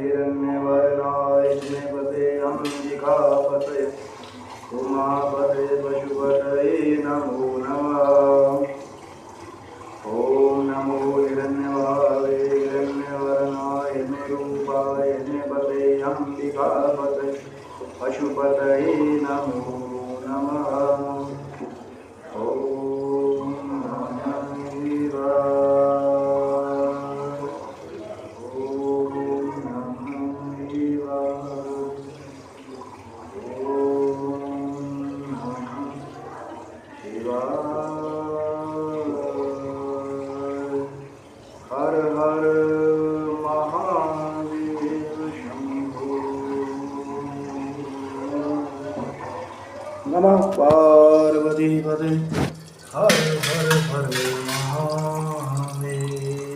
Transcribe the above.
हिरण्यवर्णाय हिरण्यपते अंबिकापतये उमापते पशुपतये नमो नमः। ओम नमो हिरण्यवावे हिरण्यवर्णाय हिरण्यरूपाय हिरण्यपते अंबिकापतये पशुपतये नमो नमः। ओम नमः शिवाय। ओम नमः शिवाय। ओम नमः शिवाय। हर हर महादेव शंभो। नमः पार्वती पते हर